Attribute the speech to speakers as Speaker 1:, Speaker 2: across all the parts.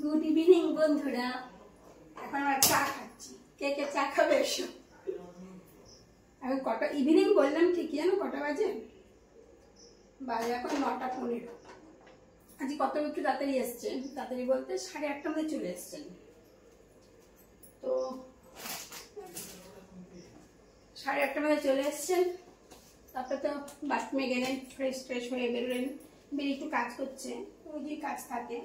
Speaker 1: Good evening বন্ধুরা, এখন আমরা চা খাচ্ছি। কে কে চা খাবে এসো। এখন কটা ইভিনিং বললাম ঠিকই, জানো কটা বাজে? বাজে এখন 9:15। আজ কত একটু তাড়াতাড়ি এসছেন, তাড়াতাড়ি বলতে 8:30টার মধ্যে চলে এসছেন। তো 8:30টার মধ্যে চলে এসছেন। তারপরে তো বাথরুমে গেলেন, ফ্রেশ হয়ে বেরোলেন, বেরিয়ে একটু কাজ করছে, ওই যে কাজ থাকে।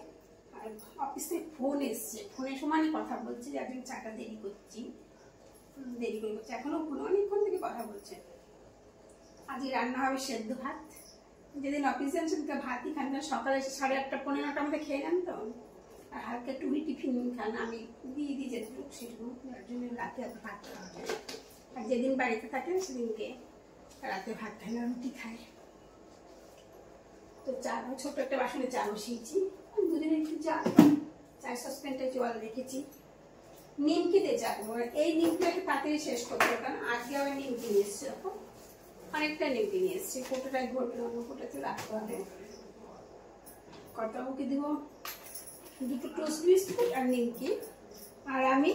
Speaker 1: আর অফিস থেকে ফোন এসছে, ফোনের সময় কথা বলছি যে একজন চাটা দেরি করে করছে, এখনো ফোন অনেকক্ষণ থেকে কথা বলছে। আজকে রান্না হবে সেদ্ধ ভাত। যেদিন অফিস যান সেদিনকে ভাতই খান, সকালে 8:30 পৌনে 9টার মধ্যে খেয়ে নেন তো। আর হালকা একটু টিফিন খান, আমি দিয়ে যেটুকু সেটুকু, যার জন্য রাতে এত ভাত খাওয়া যায়। আর যেদিন বাড়িতে থাকে সেদিনকে রাতে ভাত খায় না, রুটি খায়। তো চা ছোট একটা বাসনে চা বসিয়েছি, দুদিনে একটু চায়ের সসপ্যানটা জল রেখেছি। নিমকি দিয়ে চা করবো। এই নিমকিটাকে তাড়াতাড়ি শেষ করতে হবে, কারণ আজকে আবার নিমকি নিয়ে এসছে, অনেকটা নিমকি নিয়ে এসছে। কোটোটায় ঘটবে, অন্য কোটোতে রাখতে হবে। কর্তাবাবুকে দিব 2টো টোস্ট বিস্কুট আর নিমকি, আর আমি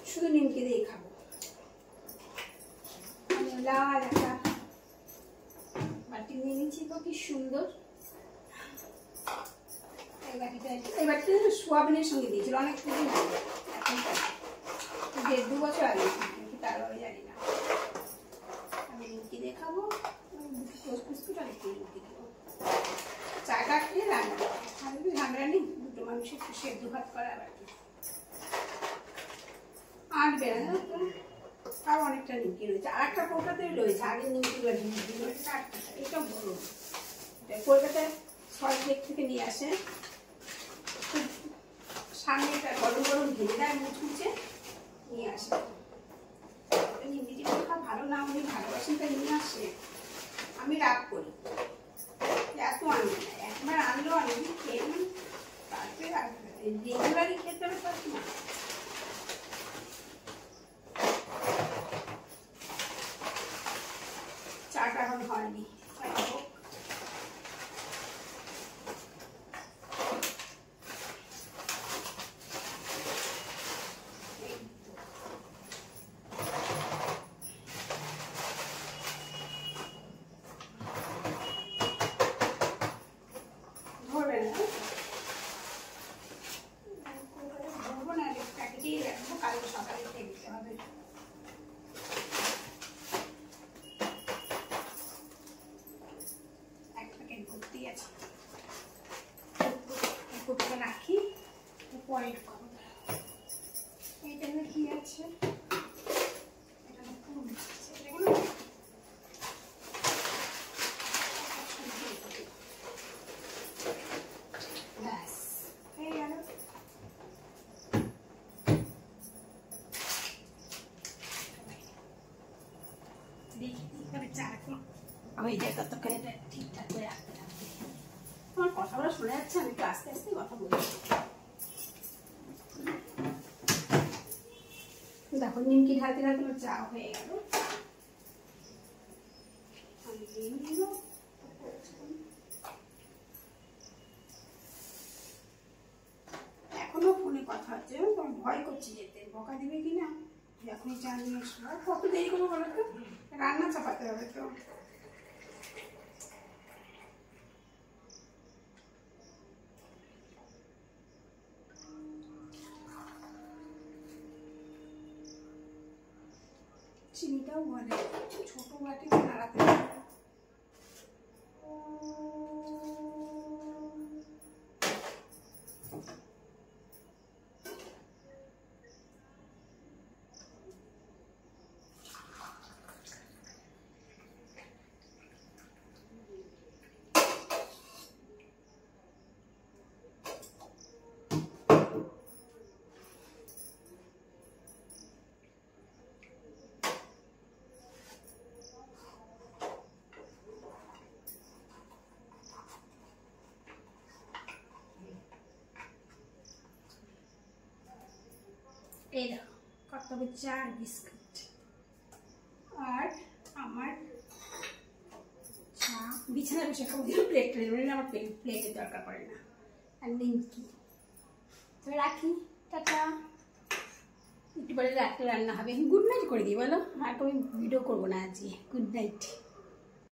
Speaker 1: শুধু নিমকি দিয়ে খাবো। আমি লাল একটা বাটি নিয়ে নিচ্ছি, তো কি সুন্দর। এই বাটিটা সোয়াবিনের সঙ্গে দিয়েছিল অনেক দিন, এখন 1.5-2 বছর আগে, তার আগে জানি না। আমি নিমকি দিয়ে খাবো, টোস্ট বিস্কুট আর একটু নিমকি দেবো। চাটা খেয়ে রান্না, আমি তো ঝামেলা নেই, 2টো মানুষের সেদ্ধ ভাত করা বাকি। আর বেড়া তো তাও অনেকটা নিমকি রয়েছে, আরেকটা কলকাতায় রয়েছে, আগে নিমকিগুলো রয়েছে। এটা বড়, কলকাতায় সল্টলেক থেকে নিয়ে আসে, সামনে একটা গরম গরম ভেজে দেয়, মুচমুচে নিয়ে আসে। নিমকি খাওয়া ভালো না, উনি ভালোবাসেন তাই নিয়ে আসে। আমি রাগ করি, এত আনবে না, একবার আনলেও আনবি খেয়ে নেন, তারপরে রেগুলারই খেতে হবে তার না। চাটা এখন হয়নি, রাখি পরে খাবো। এইটা কি আছে, ব্যাস হয়ে গেল। হয়ে যায় ততক্ষণ এটা ঠিকঠাক করে রাখতে রাখতে। তোমার কথাগুলো শোনা যাচ্ছে, আমি একটু আস্তে আস্তে কথা বলছি। দেখো নিমকি ঢালতে ঢালতে আমার চা হয়ে গেল। এখনো ফোনে কথা হচ্ছে, তোমার ভয় করছি যেতে, বকা দিবে কিনা। এখনই চা নিয়ে এসো, কত দেরি করবো বলো তো, রান্না চাপাতে হবে তো। চিনিটাও বলে ছোট বাটিতে নাড়াতে হবে। এই দেখো কত হবে, 4 বিস্কুট। আর আমার চা বিছানায় বসে খাবো, প্লেট আমার প্লেটের দরকার পড়ে না। আর নিমকি। তো রাখি, টাটা। একটু পরে রাত্রে রান্না হবে। গুড নাইট করে দিই বলো, আর কোনো ভিডিও করবো না আজকে। Good night.